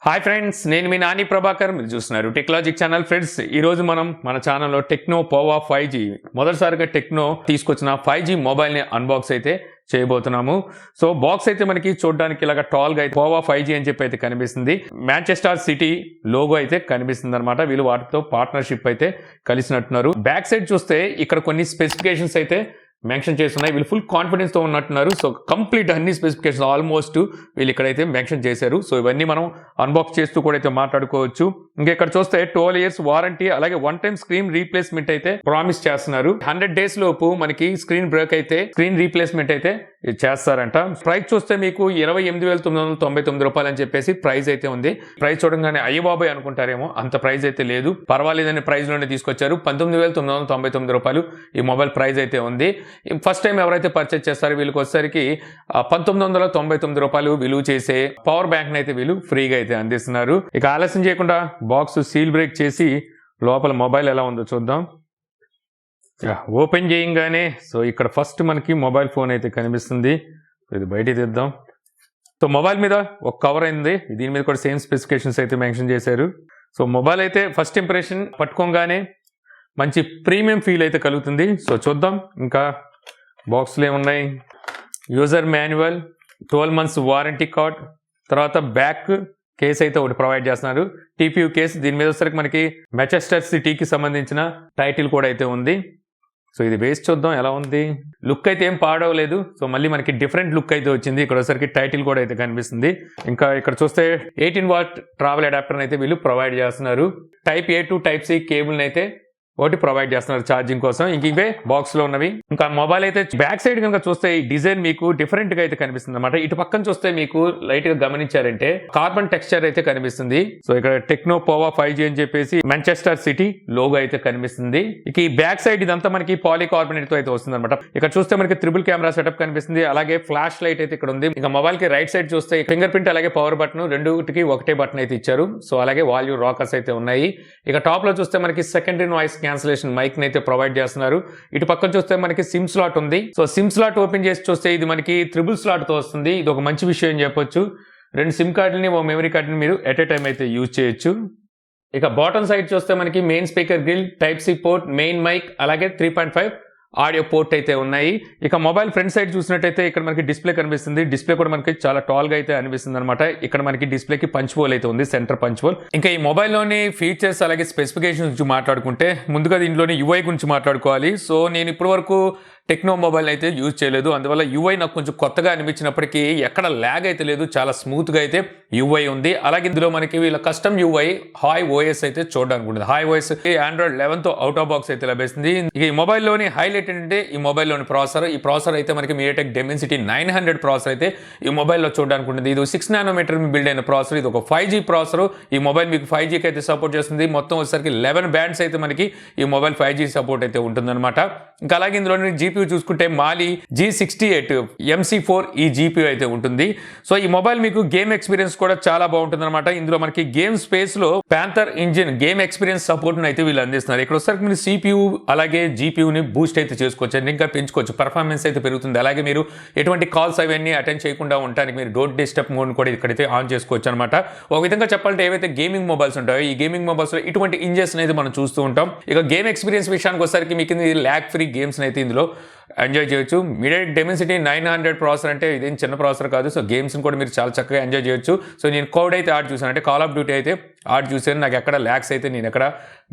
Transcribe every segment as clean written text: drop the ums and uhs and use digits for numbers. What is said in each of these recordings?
Hi friends, నేను మీ Nani Prabhakar. మీరు చూస్తున్నారు టెక్నాలజిక్ ఛానల్. ఫ్రెండ్స్, ఈ రోజు మనం మన ఛానల్లో టెక్నో పోవా 5G మొదటిసారిగా టెక్నో తీసుకొచ్చిన 5G మొబైల్ని అన్బాక్స్ అయితే చేయబోతున్నాము. సో బాక్స్ అయితే మనకి చూడడానికి ఇలాగ టాల్గా అయితే పోవా 5G అని చెప్పి అయితే కనిపిస్తుంది. మాంచెస్టర్ సిటీ లోగో అయితే కనిపిస్తుంది అనమాట. వీళ్ళు వాటితో పార్ట్నర్షిప్ అయితే కలిసినట్టున్నారు. బ్యాక్ సైడ్ చూస్తే ఇక్కడ కొన్ని స్పెసిఫికేషన్స్ అయితే మెన్షన్ చేస్తున్నాయి. వీళ్ళు ఫుల్ కాన్ఫిడెన్స్ తో ఉన్నట్టున్నారు. సో కంప్లీట్ అన్ని స్పెసిఫికేషన్ ఆల్మోస్ట్ వీళ్ళు ఇక్కడైతే మెన్షన్ చేశారు. సో ఇవన్నీ మనం అన్బాక్స్ చేస్తూ కూడా అయితే మాట్లాడుకోవచ్చు. ఇంకా ఇక్కడ చూస్తే 12 years వారంటీ, అలాగే 1 time స్క్రీన్ రీప్లేస్మెంట్ అయితే ప్రామిస్ చేస్తున్నారు. 100 days లోపు మనకి స్క్రీన్ బ్రేక్ అయితే స్క్రీన్ రీప్లేస్మెంట్ అయితే చేస్తారంట. ప్రైస్ చూస్తే మీకు 28,999 రూపాయలు అని చెప్పేసి ప్రైస్ అయితే ఉంది. ప్రైస్ చూడగానే అయ్య బాబాయ్ అనుకుంటారేమో, అంత ప్రైస్ అయితే లేదు, పర్వాలేదని ప్రైస్ లోనే తీసుకొచ్చారు. 19,999 రూపాయలు ఈ మొబైల్ ప్రైస్ అయితే ఉంది. ఫస్ట్ టైం ఎవరైతే పర్చేజ్ చేస్తారో వీళ్ళకి వచ్చేసరికి 1999 రూపాయలు విలువ చేసే పవర్ బ్యాంక్ అయితే వీళ్ళు ఫ్రీగా అయితే అందిస్తున్నారు. ఇక ఆలస్యం చేయకుండా బాక్స్ సీల్ బ్రేక్ చేసి లోపల మొబైల్ ఎలా ఉందో చూద్దాం. ఓపెన్ చేయంగానే సో ఇక్కడ ఫస్ట్ మనకి మొబైల్ ఫోన్ అయితే కనిపిస్తుంది. ఇది బయట తీద్దాం. సో మొబైల్ మీద ఒక కవర్ అయింది, దీని మీద కూడా సేమ్ స్పెసిఫికేషన్స్ అయితే మెన్షన్ చేశారు. సో మొబైల్ అయితే ఫస్ట్ ఇంప్రెషన్ పట్టుకోగానే మంచి ప్రీమియం ఫీల్ అయితే కలుగుతుంది. సో చూద్దాం ఇంకా బాక్స్లో ఏమున్నాయి. User manual, 12 months warranty card, తర్వాత బ్యాక్ కేస్ అయితే ఒకటి ప్రొవైడ్ చేస్తున్నారు. టీపీయూ కేస్, దీని మీద వచ్చేసరికి మనకి మాంచెస్టర్ సిటీకి సంబంధించిన టైటిల్ కూడా అయితే ఉంది. సో ఇది వేసి చూద్దాం ఎలా ఉంది. లుక్ అయితే ఏం పాడవలేదు. సో మళ్ళీ మనకి డిఫరెంట్ లుక్ అయితే వచ్చింది. ఇక్కడ వచ్చేసరికి టైటిల్ కూడా అయితే కనిపిస్తుంది. ఇంకా ఇక్కడ చూస్తే 18 watt ట్రావెల్ అడాప్టర్ అయితే వీళ్ళు ప్రొవైడ్ చేస్తున్నారు. Type A to Type C cable అయితే ఒకటి ప్రొవైడ్ చేస్తున్నారు ఛార్జింగ్ కోసం. ఇంక ఇవే బాక్స్ లో ఉన్నవి. ఇంకా మొబైల్ అయితే బ్యాక్ సైడ్ కనుక చూస్తే ఈ డిజైన్ మీకు డిఫరెంట్ గా అయితే కనిపిస్తుంది అనమాట. ఇటు పక్కన చూస్తే మీకు లైట్ గా గమనించారంటే కార్బన్ టెక్స్చర్ అయితే కనిపిస్తుంది. సో ఇక్కడ టెక్నో పోవా 5G అని చెప్పేసి మాంచెస్టర్ సిటీ లోగో అయితే కనిపిస్తుంది. ఇక ఈ బ్యాక్ సైడ్ ఇదంతా మనకి పాలీకార్బోనేట్ తో అయితే వస్తుంది అనమాట. ఇక్కడ చూస్తే మనకి ట్రిపుల్ కెమెరా సెటప్ కనిపిస్తుంది, అలాగే ఫ్లాష్ లైట్ అయితే ఇక్కడ ఉంది. ఇంకా మొబైల్ కి రైట్ సైడ్ చూస్తే ఫింగర్ ప్రింట్ అలాగే పవర్ బటన్ రెండుకి ఒకటే బటన్ అయితే ఇచ్చారు. సో అలాగే వాల్యూ రాకర్స్ అయితే ఉన్నాయి. ఇక టాప్ లో చూస్తే మనకి సెకండరీ నాయిస్ క్యాన్సిలేషన్ మైక్ అయితే ప్రొవైడ్ చేస్తున్నారు. ఇటు పక్కన చూస్తే మనకి సిమ్ స్లాట్ ఉంది. సో సిమ్ స్లాట్ ఓపెన్ చేసి చూస్తే ఇది మనకి ట్రిపుల్ స్లాట్ తో వస్తుంది. ఇది ఒక మంచి విషయం అని చెప్పొచ్చు. 2 సిమ్ కార్డుని ఓ మెమరీ కార్డుని మీరు ఎట్ ఏ టైం అయితే యూజ్ చేయొచ్చు. ఇక బాటమ్ సైడ్ చూస్తే మనకి main speaker grille, type C port, main mic, అలాగే 3.5 ఆడియో పోర్ట్ అయితే ఉన్నాయి. ఇక మొబైల్ ఫ్రంట్ సైడ్ చూసినట్టయితే ఇక్కడ మనకి డిస్ప్లే కనిపిస్తుంది. డిస్ప్లే కూడా మనకి చాలా టాల్ గా అయితే అనిపిస్తుంది అనమాట. ఇక్కడ మనకి డిస్ప్లేకి పంచ్ హోల్ అయితే ఉంది, సెంటర్ పంచ్ హోల్. ఇంకా ఈ మొబైల్లోని ఫీచర్స్ అలాగే స్పెసిఫికేషన్స్ గురించి మాట్లాడుకుంటే ముందుగా దీంట్లోని యూఐ గురించి మాట్లాడుకోవాలి. సో నేను ఇప్పటి వరకు టెక్నో మొబైల్ అయితే యూజ్ చేయలేదు, అందువల్ల యూఐ నాకు కొంచెం కొత్తగా అనిపించినప్పటికీ ఎక్కడ ల్యాగ్ అయితే లేదు, చాలా స్మూత్గా అయితే యూఐ ఉంది. అలాగే ఇందులో మనకి వీళ్ళ కస్టమ్ యూఐ హాయ్ ఓఎస్ అయితే చూడడానికి ఉంటుంది. హాయ్ ఓఎస్ Android 11తో అవుట్ ఆఫ్ బాక్స్ అయితే లభిస్తుంది. ఇక ఈ మొబైల్లోని హైలైట్ ఏంటంటే ఈ మొబైల్లోని ప్రాసెసర్. ఈ ప్రాసెసర్ అయితే మనకి MediaTek Dimensity 900 ప్రాసెసర్ అయితే ఈ మొబైల్లో చూడడానికి ఉంటుంది. ఇది 6 nanometer బిల్డ్ అయిన ప్రాసెసర్. ఇది ఒక 5G ప్రాసెసర్. ఈ మొబైల్ మీకు 5Gకి అయితే సపోర్ట్ చేస్తుంది. మొత్తం వచ్చేసరికి 11 bands అయితే మనకి ఈ మొబైల్ 5G సపోర్ట్ అయితే ఉంటుందన్నమాట. ఇంకా అలాగే ఇందులోని జీపీయూ చూసుకుంటే మాలి G68 MC4 ఈ జీపీయూ అయితే ఉంటుంది. సో ఈ మొబైల్ మీకు గేమ్ ఎక్స్పీరియన్స్ కూడా చాలా బాగుంటుంది అనమాట. ఇందులో మనకి గేమ్ స్పేస్ లో panther engine game experience support అయితే వీళ్ళు అందిస్తున్నారు. ఇక్కడ వచ్చేసరికి మీరు CPU అలాగే జీపీయూని బూస్ట్ అయితే చేసుకోవచ్చు, ఇంకా పెంచుకోవచ్చు, పర్ఫార్మెన్స్ అయితే పెరుగుతుంది. అలాగే మీరు ఎటువంటి కాల్స్ అవన్నీ అటెండ్ చేయకుండా ఉండడానికి మీరు డోంట్ డిస్టర్బ్ మోడ్ కూడా ఇక్కడైతే ఆన్ చేసుకోవచ్చు అనమాట. ఒక విధంగా చెప్పాలంటే ఏవైతే గేమింగ్ మొబైల్స్ ఉంటాయో ఈ గేమింగ్ మొబైల్స్ లో ఇటువంటి ఇంజన్స్ అయితే మనం చూస్తూ ఉంటాం. ఇక గేమ్ ఎక్స్పీరియన్స్ విషయానికి వచ్చేసరికి మీకు ల్యాగ్ ఫ్రీ గేమ్స్ అయితే ఇందులో ఎంజాయ్ చేయొచ్చు. MediaTek Dimensity 900 ప్రాసెసర్ అంటే ఇదేం చిన్న ప్రాసెసర్ కాదు. సో గేమ్స్ని కూడా మీరు చాలా చక్కగా ఎంజాయ్ చేయొచ్చు. సో నేను కోడ్ అయితే ఆడ్ చూసాను, అంటే కాల్ ఆఫ్ డ్యూటీ అయితే ఆడ్ చూసాను. నాకు ఎక్కడ ల్యాగ్స్ అయితే నేను ఎక్కడ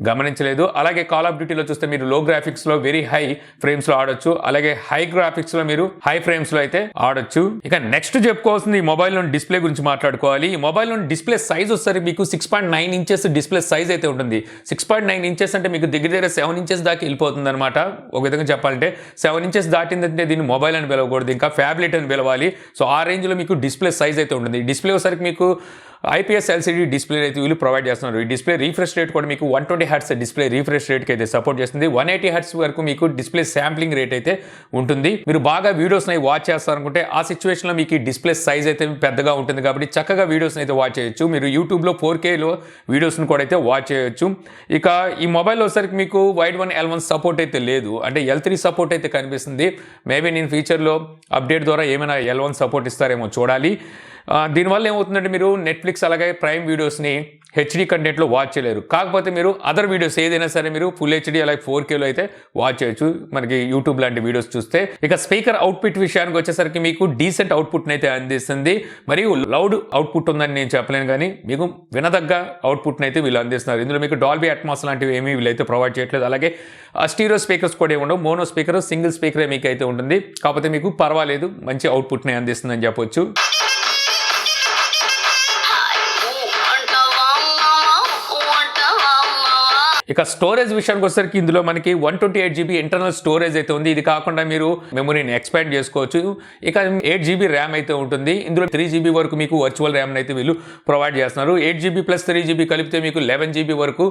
గమనించలేదు. అలాగే కాల్ ఆఫ్ డ్యూటీలో చూస్తే మీరు లో గ్రాఫిక్స్లో వెరీ హై ఫ్రేమ్స్లో ఆడొచ్చు, అలాగే హై గ్రాఫిక్స్లో మీరు హై ఫ్రేమ్స్లో అయితే ఆడొచ్చు. ఇక నెక్స్ట్ చెప్పుకోవాల్సింది ఈ మొబైల్లోని డిస్ప్లే గురించి మాట్లాడుకోవాలి. ఈ మొబైల్లోని డిస్ప్లే సైజ్ వస్తారు మీకు 6.9 inches డిస్ప్లే సైజ్ అయితే ఉంటుంది. 6.9 inches అంటే మీకు దగ్గర 7 inches దాకా వెళ్ళిపోతుంది అనమాట. ఒక విధంగా చెప్పాలంటే 7 inches దాటిందంటే దీన్ని మొబైల్ అని పిలవకూడదు, ఇంకా ఫ్యాబ్లెట్ అని పిలవాలి. సో ఆ రేంజ్లో మీకు డిస్ప్లే సైజ్ అయితే ఉంటుంది. డిస్ప్లే వచ్చేసరికి మీకు IPS LCD డిస్ప్లే అయితే వీళ్ళు ప్రొవైడ్ చేస్తున్నారు. ఈ డిస్ప్లే రీఫ్రెష్ రేట్ కూడా మీకు 120 Hz డిస్ప్లే రీఫ్రెష్ రేట్కి అయితే సపోర్ట్ చేస్తుంది. 180 Hz వరకు మీకు డిస్ప్లే శాంప్లింగ్ రేట్ అయితే ఉంటుంది. మీరు బాగా వీడియోస్ని వాచ్ చేస్తారనుకుంటే ఆ సిచ్యువేషన్లో మీకు ఈ డిస్ప్లే సైజ్ అయితే పెద్దగా ఉంటుంది కాబట్టి చక్కగా వీడియోస్ని అయితే వాచ్ చేయొచ్చు. మీరు యూట్యూబ్లో 4Kలో వీడియోస్ని కూడా అయితే వాచ్ చేయొచ్చు. ఇక ఈ మొబైల్లో వచ్చేసరికి మీకు వైడ్ 1 L1 సపోర్ట్ అయితే లేదు, అంటే L3 సపోర్ట్ అయితే కనిపిస్తుంది. మేబీ నేను ఫ్యూచర్లో అప్డేట్ ద్వారా ఏమైనా L1 సపోర్ట్ ఇస్తారేమో చూడాలి. దీనివల్ల ఏమవుతుందంటే మీరు నెట్ఫ్లిక్స్ అలాగే ప్రైమ్ వీడియోస్ని హెచ్డి కంటెంట్లో వాచ్ చేయలేరు. కాకపోతే మీరు అదర్ వీడియోస్ ఏదైనా సరే మీరు ఫుల్ హెచ్డి అలాగే 4Kలో అయితే వాచ్ చేయొచ్చు మనకి యూట్యూబ్ లాంటి వీడియోస్ చూస్తే. ఇక స్పీకర్ అవుట్పుట్ విషయానికి వచ్చేసరికి మీకు డీసెంట్ అవుట్పుట్ని అయితే అందిస్తుంది. మరియు లౌడ్ అవుట్పుట్ ఉందని నేను చెప్పలేను, కానీ మీకు వినదగ్గ అవుట్పుట్ని అయితే వీళ్ళు అందిస్తున్నారు. ఇందులో మీకు డాల్బీ అట్మాస్ లాంటివి ఏమీ వీళ్ళైతే ప్రొవైడ్ చేయట్లేదు. అలాగే స్టీరియో స్పీకర్స్ కూడా ఉండవు, మోనో స్పీకర్ సింగిల్ స్పీకరే మీకు అయితే ఉంటుంది. కాకపోతే మీకు పర్వాలేదు, మంచి అవుట్పుట్ని అందిస్తుందని చెప్పొచ్చు. ఇక స్టోరేజ్ విషయానికి వచ్చేసరికి ఇందులో మనకి 128GB ఇంటర్నల్ స్టోరేజ్ అయితే ఉంది. ఇది కాకుండా మీరు మెమరీని ఎక్స్పాండ్ చేసుకోవచ్చు. ఇక 8GB ర్యామ్ అయితే ఉంటుంది. ఇందులో 3GB వరకు మీకు వర్చువల్ ర్యామ్ అయితే వీళ్ళు ప్రొవైడ్ చేస్తున్నారు. 8GB + 3GB కలిపితే మీకు 11GB వరకు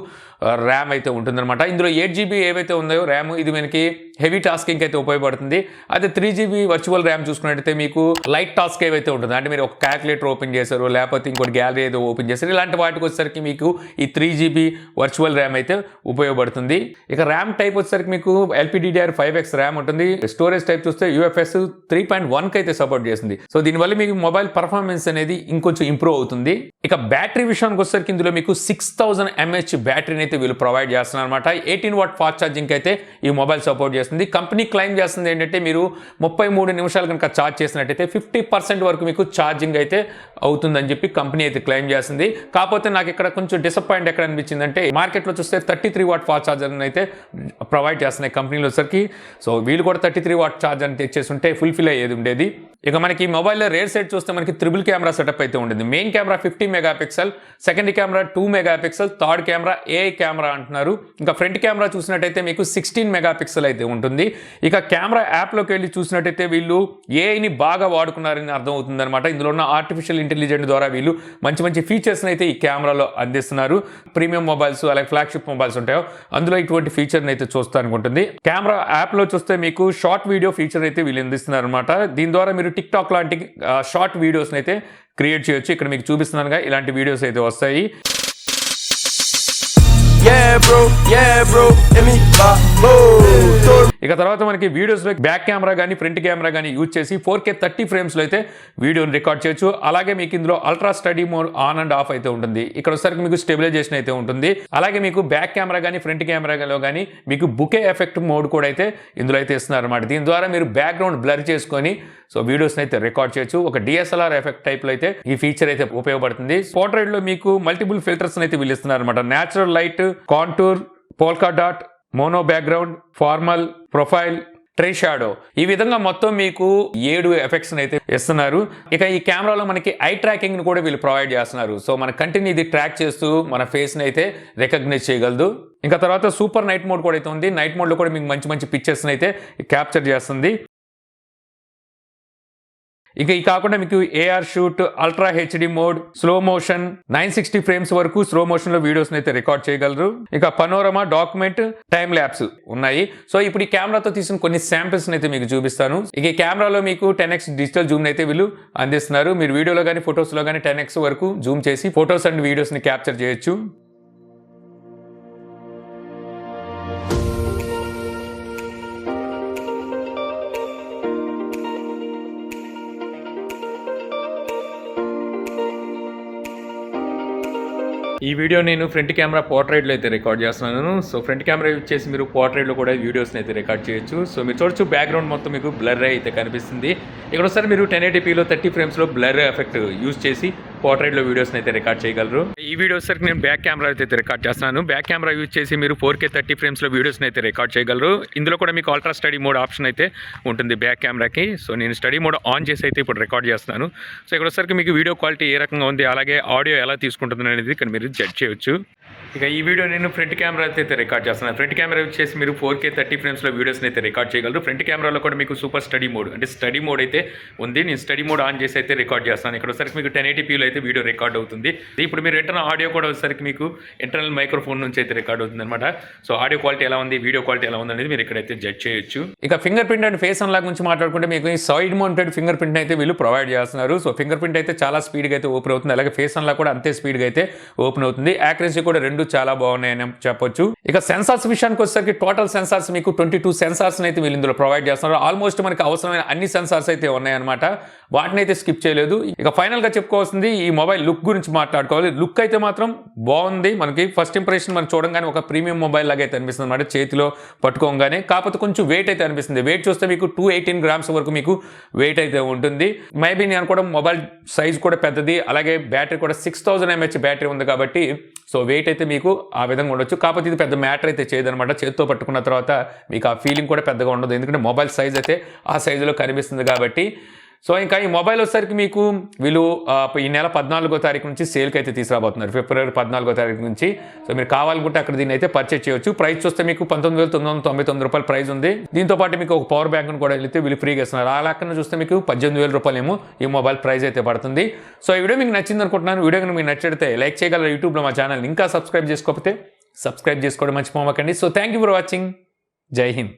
ర్యామ్ అయితే ఉంటుందన్నమాట. ఇందులో 8GB ఏవైతే ఉన్నాయో ర్యామ్, ఇది మనకి హెవీ టాస్కింగ్ అయితే ఉపయోగపడుతుంది. అదే 3GB వర్చువల్ ర్యామ్ చూసుకున్నట్టయితే మీకు లైట్ టాస్క్ ఏవైతే ఉంటుంది, అంటే మీరు ఒక క్యాల్కులేటర్ ఓపెన్ చేశారు, లేకపోతే ఇంకోటి గ్యాలరీ ఏదో ఓపెన్ చేశారు, ఇలాంటి వాటికి వచ్చేసరికి మీకు ఈ 3GB వర్చువల్ ర్యామ్ అయితే ఉపయోగపడుతుంది. ఇక ర్యామ్ టైప్ వచ్చేసరికి మీకు LPDDR5X ర్యామ్ ఉంటుంది. స్టోరేజ్ టైప్ చూస్తే UFS 3.1 అయితే సపోర్ట్ చేస్తుంది. సో దీనివల్ల మీకు మొబైల్ పర్ఫార్మెన్స్ అనేది ఇంకొంచెం ఇంప్రూవ్ అవుతుంది. ఇక బ్యాటరీ విషయానికి వచ్చేసరికి ఇందులో మీకు 6000 mAh బ్యాటరీని అయితే వీళ్ళు ప్రొవైడ్ చేస్తున్నారు అనమాట. 18W ఫాస్ట్ ఛార్జింగ్ అయితే ఈ మొబైల్ సపోర్ట్ చేస్తుంది. కంపెనీ క్లైమ్ చేస్తుంది ఏంటంటే మీరు 33 నిమిషాలు కనుక ఛార్జ్ చేసినట్టయితే 50% వరకు మీకు ఛార్జింగ్ అయితే అవుతుందని చెప్పి కంపెనీ అయితే క్లైమ్ చేస్తుంది. కాకపోతే నాకు ఇక్కడ కొంచెం డిసప్పాయింట్ ఎక్కడ అనిపించిందంటే మార్కెట్లో చూస్తే 33W ఫాస్ట్ ఛార్జర్ని అయితే ప్రొవైడ్ చేస్తున్నాయి కంపెనీలు వచ్చరికి. సో వీళ్ళు కూడా 33W ఛార్జర్ని తెచ్చేసి ఉంటే ఫుల్ఫిల్ అయ్యేది ఉండేది. ఇక మనకి మొబైల్లో రేర్ సైడ్ చూస్తే మనకి ట్రిపుల్ కెమెరా సెటప్ అయితే ఉంటుంది. Main camera 50 megapixel, second camera 2 megapixel, third camera AI camera అంటున్నారు. ఇంకా ఫ్రంట్ కెమెరా చూసినట్టయితే మీకు 16 మెగాపిక్సెల్ అయితే ఉంటుంది. ఇక కెమెరా యాప్లోకి వెళ్ళి చూసినట్టయితే వీళ్ళు ఏఐని బాగా వాడుకున్నారని అర్థం అవుతుంది అనమాట. ఇందులో ఉన్న ఆర్టిఫిషియల్ ఇంటెలిజెంట్ ద్వారా వీళ్ళు మంచి మంచి ఫీచర్స్ని అయితే ఈ కెమెరాలో అందిస్తున్నారు. ప్రీమియం మొబైల్స్ అలాగే ఫ్లాగ్షిప్ మొబైల్స్ ఉంటాయో అందులో ఇటువంటి ఫీచర్ని అయితే చూస్తానికి ఉంటుంది. కెమెరా యాప్లో చూస్తే మీకు షార్ట్ వీడియో ఫీచర్ అయితే వీళ్ళు అందిస్తున్నారు అనమాట. దీని ద్వారా మీరు టిక్టాక్ లాంటి షార్ట్ వీడియోస్ని అయితే క్రియేట్ చేయొచ్చు. ఇక్కడ మీకు చూపిస్తున్నానుగా ఇలాంటి వీడియోస్ అయితే వస్తాయి. ఇక తర్వాత మనకి వీడియోస్లో బ్యాక్ కెమెరా కానీ ఫ్రంట్ కెమెరా కానీ యూజ్ చేసి 4K 30 ఫ్రేమ్స్లో అయితే వీడియోని రికార్డ్ చేయొచ్చు. అలాగే మీకు ఇందులో ultra study mode on and of అయితే ఉంటుంది. ఇక్కడ వచ్చేసరికి మీకు స్టెబిలైజేషన్ అయితే ఉంటుంది. అలాగే మీకు బ్యాక్ కెమెరా కానీ ఫ్రంట్ కెమెరాలో కానీ మీకు బుకే ఎఫెక్ట్ మోడ్ కూడా అయితే ఇందులో అయితే ఇస్తున్నారు అనమాట. దీని ద్వారా మీరు బ్యాక్గ్రౌండ్ బ్లర్ చేసుకొని సో వీడియోస్ని అయితే రికార్డ్ చేయొచ్చు. ఒక DSLR ఎఫెక్ట్ టైప్లో అయితే ఈ ఫీచర్ అయితే ఉపయోగపడుతుంది. పోర్ట్రైట్లో మీకు మల్టిపుల్ ఫిల్టర్స్ అయితే వీళ్ళు ఇస్తున్నారు అనమాట. Natural light, contour, polka dot, mono background, formal, profile, tray shadow, ఈ విధంగా మొత్తం మీకు 7 ఎఫెక్ట్స్ అయితే ఇస్తున్నారు. ఇక ఈ కెమెరాలో మనకి ఐ ట్రాకింగ్ ని కూడా వీళ్ళు ప్రొవైడ్ చేస్తున్నారు. సో మన కంటిని ఇది ట్రాక్ చేస్తూ మన ఫేస్ ని అయితే రికగ్నైజ్ చేయగలదు. ఇంకా తర్వాత సూపర్ నైట్ మోడ్ కూడా అయితే ఉంది. నైట్ మోడ్ లో కూడా మీకు మంచి మంచి పిక్చర్స్ అయితే క్యాప్చర్ చేస్తుంది. ఇక ఈ కాకుండా మీకు AR shoot, ultra HD mode, slow motion, 960 frames వరకు స్లో మోషన్ లో వీడియోస్ అయితే రికార్డ్ చేయగలరు. ఇక పనోరమా, డాక్యుమెంట్, టైమ్ ల్యాప్స్ ఉన్నాయి. సో ఇప్పుడు ఈ కెమెరాతో తీసిన కొన్ని శాంపిల్స్ అయితే మీకు చూపిస్తాను. ఇక ఈ కెమెరాలో మీకు 10x డిజిటల్ జూమ్ అయితే వీళ్ళు అందిస్తున్నారు. మీరు వీడియోలో కానీ ఫొటోస్ లో కానీ 10x వరకు జూమ్ చేసి ఫొటోస్ అండ్ వీడియోస్ ని క్యాప్చర్ చేయొచ్చు. ఈ వీడియో నేను ఫ్రంట్ కెమెరా పోర్ట్రైట్లో అయితే రికార్డ్ చేస్తున్నాను. సో ఫ్రంట్ కెమెరా యూజ్ చేసి మీరు పోర్ట్రైట్లో కూడా వీడియోస్ని అయితే రికార్డ్ చేయొచ్చు. సో మీరు చూడొచ్చు బ్యాక్గ్రౌండ్ మొత్తం మీకు బ్లర్ అయితే కనిపిస్తుంది. ఇక్కడ ఒకసారి మీరు 1080pలో 30 ఫ్రేమ్స్లో బ్లర్ ఎఫెక్ట్ యూజ్ చేసి పోర్ట్రైట్లో వీడియోస్ని అయితే రికార్డ్ చేయగలరు. ఈ వీడియో సరికి నేను బ్యాక్ కెమెరా అయితే రికార్డ్ చేస్తున్నాను. బ్యాక్ కెమెరా యూజ్ చేసి మీరు 4K 30 ఫ్రేమ్స్లో వీడియోస్ని అయితే రికార్డ్ చేయగలరు. ఇందులో కూడా మీకు అల్ట్రా స్టడీ మోడ్ ఆప్షన్ అయితే ఉంటుంది బ్యాక్ కెమెరాకి. సో నేను స్టడీ మోడ్ ఆన్ చేసి అయితే ఇప్పుడు రికార్డ్ చేస్తున్నాను. సో ఇక్కడ వచ్చరికి మీకు వీడియో క్వాలిటీ ఏ రకంగా ఉంది, అలాగే ఆడియో ఎలా తీసుకుంటుంది అనేది ఇక్కడ మీరు జడ్జ్ చేయొచ్చు. ఇక ఈ వీడియో నేను ఫ్రంట్ కెమెరా అయితే రికార్డ్ చేస్తున్నాను. ఫ్రంట్ కెమెరా యూజ్ చేసి మీరు 4K 30 ఫ్రేమ్స్లో వీడియోస్ని అయితే రికార్డ్ చేయగలరు. ఫ్రంట్ కెమెరాలో కూడా మీకు సూపర్ స్టడీ మోడ్ అంటే స్టడీ మోడ్ అయితే ఉంది. నేను స్టడీ మోడ్ ఆన్ చేసి అయితే రికార్డ్ చేస్తాను. ఇక్కడ వచ్చరికి మీకు 1080pలో అయితే వీడియో రికార్డ్ అవుతుంది. ఇప్పుడు మీరు ఇంటర్నల్ ఆడియో కూడా వచ్చేసరికి మీకు ఇంటర్నల్ మైక్రోఫోన్ నుంచి అయితే రికార్డ్ అవుతుంది అనమాట. సో ఆడియో క్వాలిటీ ఎలా ఉంది, వీడియో క్వాలిటీ ఎలా ఉంది అనేది మీరు ఇక్కడైతే జడ్జ్ చేయొచ్చు. ఇక finger print and face unlock గురించి మాట్లాడుకుంటే మీకు ఈ సైడ్ మౌంటెడ్ ఫింగర్ ప్రింట్ అయితే వీళ్ళు ప్రొవైడ్ చేస్తున్నారు. సో ఫింగర్ ప్రింట్ అయితే చాలా స్పీడ్గా అయితే ఓపెన్ అవుతుంది, అలాగే ఫేస్ అన్లాక్ కూడా అంతే స్పీడ్గా అయితే ఓపెన్ అవుతుంది. యాక్యురసీ కూడా రెండు చాలా బాగున్నాయని చెప్పొచ్చు. ఇక సెన్సార్స్ విషయానికి వచ్చేసరికి టోటల్ సెన్సార్స్ మీకు 22 సెన్సార్స్ అయితే వీళ్ళు ఇందులో ప్రొవైడ్ చేస్తున్నారు. ఆల్మోస్ట్ మనకి అవసరమైన అన్ని సెన్సార్స్ అయితే ఉన్నాయన్నమాట, వాటిని అయితే స్కిప్ చేయలేదు. ఇక ఫైనల్ గా చెప్పుకోవాల్సింది ఈ మొబైల్ లుక్ గురించి మాట్లాడుకోవాలి. లుక్ అయితే మాత్రం బాగుంది. మనకి ఫస్ట్ ఇంప్రెషన్ మనం చూడంగానే ఒక ప్రీమియం మొబైల్ లాగా అయితే అనిపిస్తుంది అనమాట చేతిలో పట్టుకోగానే. కాకపోతే కొంచెం వెయిట్ అయితే అనిపిస్తుంది. వెయిట్ చూస్తే మీకు 218 గ్రామ్స్ వరకు మీకు వెయిట్ అయితే ఉంటుంది. మేబీ నేను కూడా మొబైల్ సైజ్ కూడా పెద్దది, అలాగే బ్యాటరీ కూడా 6000 mAh బ్యాటరీ ఉంది కాబట్టి సో వెయిట్ అయితే మీకు ఆ విధంగా ఉండొచ్చు. కాకపోతే ఇది పెద్ద మ్యాటర్ అయితే చేయదనమాట. చేతితో పట్టుకున్న తర్వాత మీకు ఆ ఫీలింగ్ కూడా పెద్దగా ఉండదు, ఎందుకంటే మొబైల్ సైజ్ అయితే ఆ సైజులో కనిపిస్తుంది కాబట్టి. సో ఇంకా ఈ మొబైల్ వచ్చేసరికి మీకు వీళ్ళు ఈ నెల 14వ తారీఖు నుంచి సేల్కి అయితే తీసుకురాబోతున్నారు, ఫిబ్రవరి 14వ తారీఖు నుంచి. సో మీరు కావాలనుకుంటే అక్కడ దీన్ని అయితే పర్చేజ్ చేయొచ్చు. ప్రైస్ చూస్తే మీకు 19,999 రూపాయలు ప్రైస్ ఉంది. దీంతో పాటు మీకు ఒక పవర్ బ్యాంక్ కూడా వెళ్తే వీళ్ళు ఫ్రీగా ఇస్తున్నారు. ఆ లెక్కన చూస్తే మీకు 18,000 రూపాయలు ఏమో ఈ మొబైల్ ప్రైస్ అయితే పడుతుంది. సో ఈ వీడియో మీకు నచ్చింది అనుకుంటున్నాను. వీడియో కనుక మీకు నచ్చితే లైక్ చేయగలరు. యూట్యూబ్లో మా ఛానల్ ఇంకా సబ్స్క్రైబ్ చేసుకోకపోతే సబ్స్క్రైబ్ చేసుకోవడం మర్చిపోమాకండి. So thank you for watching. జై హింద్.